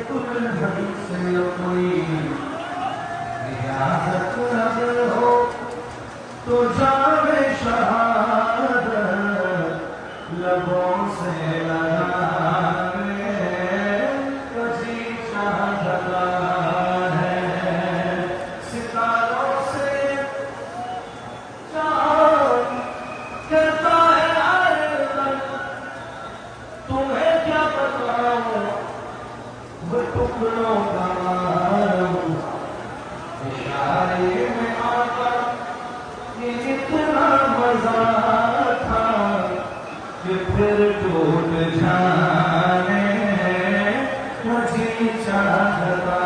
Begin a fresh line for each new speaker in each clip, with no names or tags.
दुल्हन से कोई रियासत अगर हो तो जावे शहादत लबों से लगाने कजी चाहता है सितारों से चांद कहता है आयरन तुम्हें क्या बताऊं वो टुकड़ों का मालूम इशारे में आकर ये इतना मजा था कि फिर टूट जाने मुझे चाहता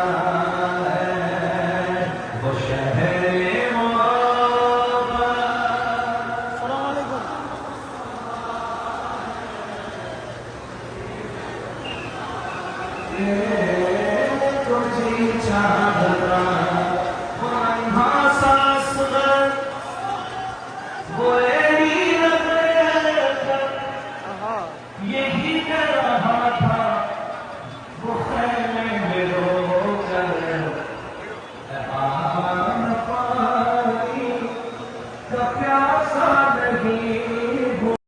है वो शहरे मोहब्बत तुझे चाहता